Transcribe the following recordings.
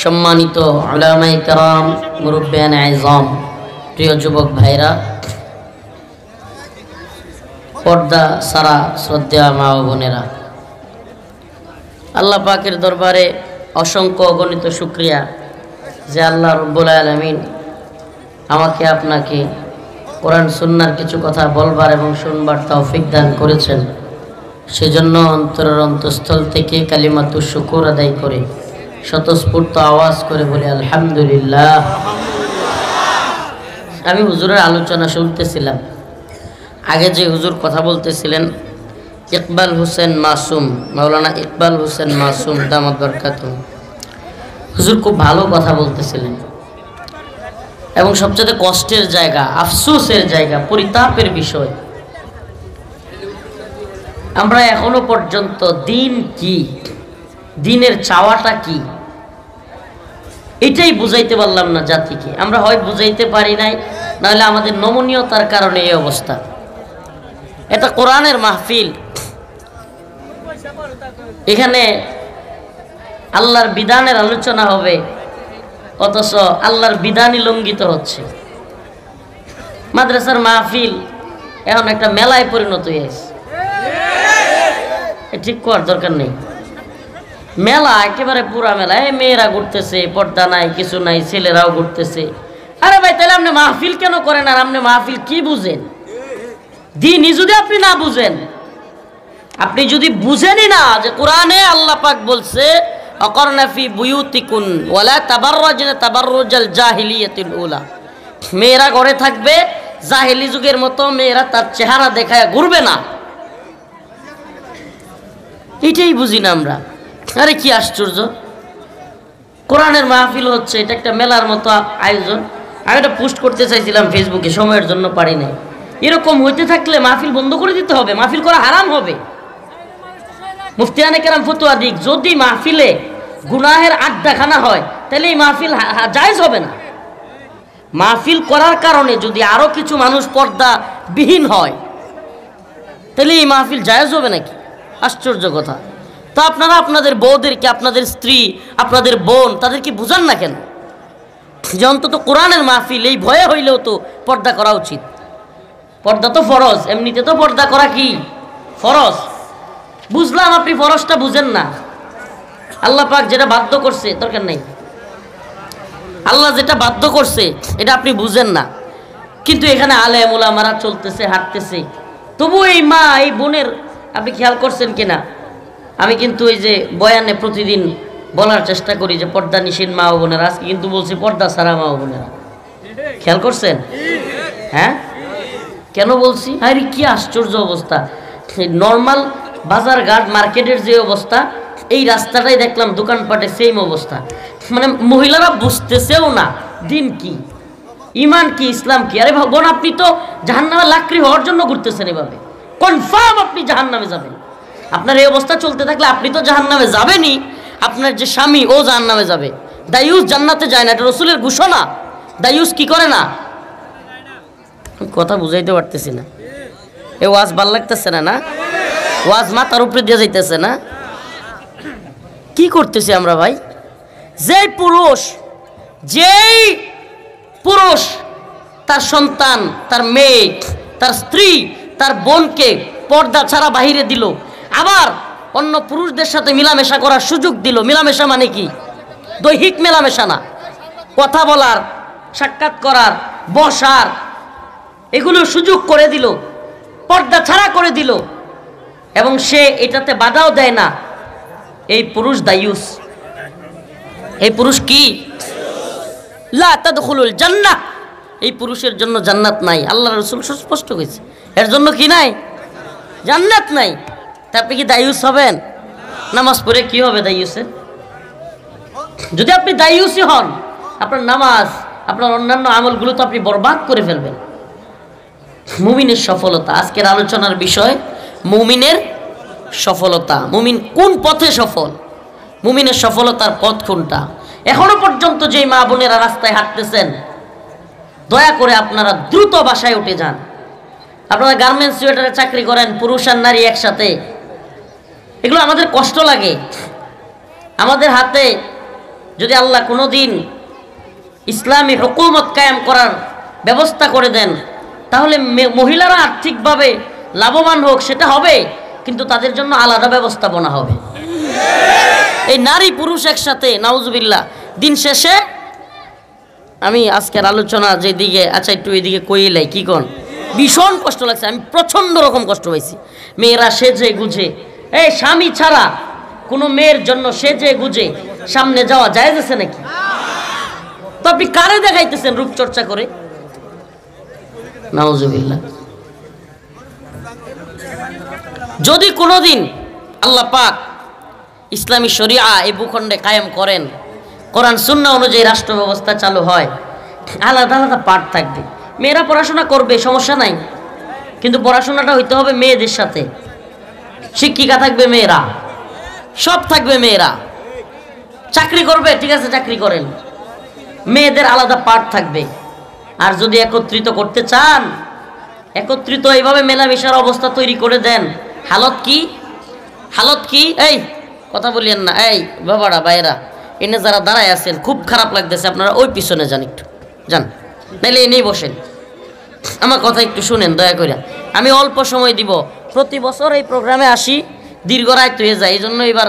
সম্মানিত উলামায়ে কেরাম, মুরব্বিয়ানে আযম, প্রিয় যুবক ভাইরা, পর্দা সারা শ্রদ্ধেয় মা ও বোনেরা, আল্লাহ পাকের দরবারে অসংখ্য অগণিত শুকরিয়া যে আল্লাহ রব্বুল আলামিন আমাকে আপনাকে কোরআন সুন্নাহর কিছু কথা বলবার এবং শুনবার তৌফিক দান করেছেন। সেজন্য অন্তরের অন্তঃস্থল থেকে কালিমাতুশ শুকর আদায় করে স্বতঃস্ফূর্ত আওয়াজ করে বলি আলহামদুলিল্লাহ। আমি হুজুরের আলোচনা শুনতেছিলাম। আগে যে হুজুর কথা বলতেছিলেন ইকবাল হোসেন মাসুম, মাওলানা ইকবাল হোসেন মাসুম দামাত বরকাতুহু, হুজুর খুব ভালো কথা বলতেছিলেন এবং সবচেয়ে কষ্টের জায়গা, আফসোসের জায়গা, পরিতাপের বিষয়, আমরা এখনো পর্যন্ত দিন কি, দিনের চাওয়াটা কি, এটাই বুঝাইতে পারলাম না জাতিকে। আমরা হয় বুঝাইতে পারি নাই, নাহলে আমাদের নমনীয়তার কারণে এই অবস্থা। এটা কোরআনের মাহফিল, এখানে আল্লাহর বিধানের আলোচনা হবে, অথচ আল্লাহর বিধানই লঙ্ঘিত হচ্ছে। মাদ্রাসার মাহফিল এখন একটা মেলায় পরিণত হয়েছে। ঠিক করার দরকার নেই। মেলা একেবারে পুরা মেলা, মেয়েরা ঘুরতেছে, পর্দা নাই, কিছু নাই, ছেলেরাও ঘুরতেছে। আরে ভাই, তাহলে আপনি মাহফিল কেন করেন? আর আপনি মাহফিল কি বুঝেন? দিনই যদি আপনি না বুঝেন, আপনি যদি বুঝেনই না যে কোরআনে আল্লাহ পাক বলছে অকরনা ফি বুয়ুতিকুন ওয়ালা তাবাররাজনা তাবাররুজাল জাহিলিয়াতিল উলা, মেয়েরা ঘরে থাকবে, জাহেলি যুগের মতো মেয়েরা তার চেহারা দেখায় ঘুরবে না। এটাই বুঝি না আমরা। আরে কি আশ্চর্য, কোরআনের মাহফিল হচ্ছে, এটা একটা মেলার মতো আয়োজন। আমি এটা পোস্ট করতে চাইছিলাম ফেসবুকে, সময়ের জন্য পারি নাই। এরকম হইতে থাকলে মাহফিল বন্ধ করে দিতে হবে, মাহফিল করা হারাম হবে। মুফতিয়ানে কেরাম ফতোয়া দিক, যদি মাহফিলে গুনাহের আড্ডাখানা হয় তাহলে এই মাহফিল জায়েজ হবে না। মাহফিল করার কারণে যদি আরো কিছু মানুষ পর্দা বিহীন হয় তাহলে এই মাহফিল জায়েজ হবে নাকি? আশ্চর্য কথা। তা আপনারা আপনাদের বউদেরকে, আপনাদের স্ত্রী, আপনাদের বোন, তাদেরকে বুঝান না কেন যে অন্তত কোরআনের মাহফিল এই ভয়ে হইলেও তো পর্দা করা উচিত। পর্দা তো ফরজ, এমনিতে তো পর্দা করা কি ফরজ। বুঝলাম আপনি ফরজটা বুঝেন না। আল্লাহ পাক যেটা বাধ্য করছে, দরকার নেই, আল্লাহ যেটা বাধ্য করছে এটা আপনি বুঝেন না। কিন্তু এখানে আলেম ওলামারা চলতেছে, হাঁটতেছে, তবু এই মা, এই বোনের আপনি খেয়াল করছেন কিনা? আমি কিন্তু এই যে বয়ানে প্রতিদিন বলার চেষ্টা করি যে পর্দা নিষেধ মা ও বোনেরা, আজকে কিন্তু বলছি পর্দা ছাড়া মা ও বোনেরা। খেয়াল করছেন? হ্যাঁ, কেন বলছি? আরে কি আশ্চর্য অবস্থা। নর্মাল বাজার ঘাট মার্কেটের যে অবস্থা, এই রাস্তাটাই দেখলাম দোকানপাটে সেম অবস্থা। মানে মহিলারা বুঝতেছেও না দিন কি, ইমান কি, ইসলাম কি। আরে বোন, আপনি তো জাহান্নামে লাকড়ি হওয়ার জন্য ঘুরতেছেন, এভাবে কনফার্ম আপনি জাহান্নামে যাবেন। আপনার এই অবস্থা চলতে থাকলে আপনি তো জাহান্নামে যাবেনই, আপনার যে স্বামী ও জাহান্নামে যাবে। দায়ুস জান্নাতে যায় না, এটা রাসূলের ঘোষণা। দায়ুস কি করে না? কথা বুঝাইতে পারতেছি না। এ ওয়াজ ভাল লাগতেছে না? না ওয়াজ মাথার উপরে দিয়ে যাইতেছে না? কি করতেছি আমরা ভাই? যেই পুরুষ তার সন্তান, তার মেয়ে, তার স্ত্রী, তার বোনকে পর্দা ছাড়া বাহিরে দিল, আবার অন্য পুরুষদের সাথে মিলামেশা করার সুযোগ দিল। মিলামেশা মানে কি? দৈহিক মেলামেশা না, কথা বলার, সাক্ষাৎ করার, বসার, এগুলো সুযোগ করে দিল, পর্দা ছাড়া করে দিল, এবং সে এটাতে বাধাও দেয় না। এই পুরুষ দায়ুস। এই পুরুষ কি? লা তাদখুলুল জান্নাহ, এই পুরুষের জন্য জান্নাত নাই। আল্লাহ রাসূল স্পষ্ট করেছে, এর জন্য কি নাই? জান্নাত নাই। তা আপনি কি দায়ুস হবেন? নামাজ পড়ে কি হবে দায়ুসের? যদি আপনি দায়ুসই হন, আপনার নামাজ, আপনার অন্যান্য আমলগুলো তো আপনি বরবাদ করে ফেলবেন। মুমিনের সফলতা, আজকের আলোচনার বিষয় মুমিনের সফলতা। মুমিন কোন পথে সফল? মুমিনের সফলতার পথ কোনটা? এখনো পর্যন্ত যেই মা বোনেরা রাস্তায় হাঁটতেছেন, দয়া করে আপনারা দ্রুত বাসায় উঠে যান। আপনারা গার্মেন্টস সোয়েটারে চাকরি করেন, পুরুষ আর নারী একসাথে, এগুলো আমাদের কষ্ট লাগে। আমাদের হাতে যদি আল্লাহ কোনো দিন ইসলামী হুকুমত কায়েম করার ব্যবস্থা করে দেন, তাহলে মহিলারা আর্থিকভাবে লাভবান হোক সেটা হবে, কিন্তু তাদের জন্য আলাদা ব্যবস্থাপনা হবে। এই নারী পুরুষ একসাথে, নাউজুবিল্লাহ। দিন শেষে আমি আজকের আলোচনা যেদিকে, আচ্ছা একটু এদিকে কইলাই কি কোন, ভীষণ কষ্ট লাগছে, আমি প্রচণ্ড রকম কষ্ট পাইছি। মেয়েরা সেজে গুজে, এই স্বামী ছাড়া কোনো মেয়ের জন্য সেজে গুজে সামনে যাওয়া জায়েজ আছে নাকি? তো আপনি কারে দেখাইতেছেন রূপচর্চা করে? নাউজুবিল্লাহ। যদি কোনোদিন আল্লাহ পাক ইসলামী শরিয়া এই ভূখণ্ডে কায়েম করেন, কোরআন সুন্নাহ অনুযায়ী রাষ্ট্র ব্যবস্থা চালু হয়, আলাদা আলাদা পাঠ থাকবে। মেয়েরা পড়াশোনা করবে, সমস্যা নাই, কিন্তু পড়াশোনাটা হইতে হবে মেয়েদের সাথে। শিক্ষিকা থাকবে মেয়েরা, সব থাকবে মেয়েরা। চাকরি করবে, ঠিক আছে চাকরি করেন, মেয়েদের আলাদা পাঠ থাকবে। আর যদি একত্রিত করতে চান, একত্রিত এইভাবে মেলামেশার অবস্থা তৈরি করে দেন, হালত কি? হালত কি? এই কথা বলিয়েন না, এই বাবারা বাইরা এনে যারা দাঁড়ায় আছেন, খুব খারাপ লাগতেছে, আপনারা ওই পিছনে যান, একটু যান, নাইলে এনেই বসেন। আমার কথা একটু শুনেন দয়া করে। আমি অল্প সময় দিব, প্রতি বছর এই প্রোগ্রামে আসি, দীর্ঘ রাত হয়ে যায়। এই জন্য এবার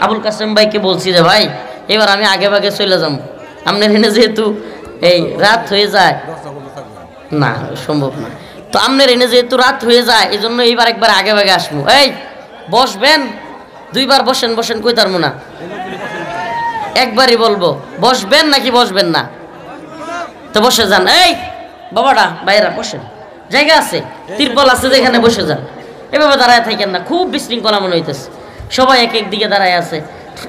আবুল কাসেম ভাইকে বলছি যে ভাই এবার আমি আগে ভাগে চলে যাব, আপনার এনে যেহেতু এই রাত হয়ে যায়, না সম্ভব না, তো আপনার এনে যেহেতু রাত হয়ে যায়, এই জন্য এইবার একবার আগে ভাগে আসবো। এই বসবেন, দুইবার বসেন, বসেন কই তার না, একবারই বলবো বসবেন নাকি বসবেন না, তো বসে যান। এই বাবাটা বাইরা বসেন, জায়গা আছে, তিরপল আছে, যেখানে বসে যান। এভাবে দাঁড়ায় থাকেন না, খুব বিশৃঙ্খলা মনে হইতেছে। সবাই এক এক দিকে দাঁড়ায় আছে,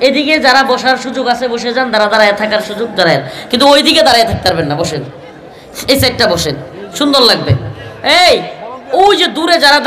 এদিকে যারা বসার সুযোগ আছে বসে যান, যারা দাঁড়ায় থাকার সুযোগ দাঁড়ায়, কিন্তু ওই দিকে দাঁড়ায় থাকতে পারবেন না, বসেন এই সাইডটা বসেন, সুন্দর লাগবে। এই ওই যে দূরে যারা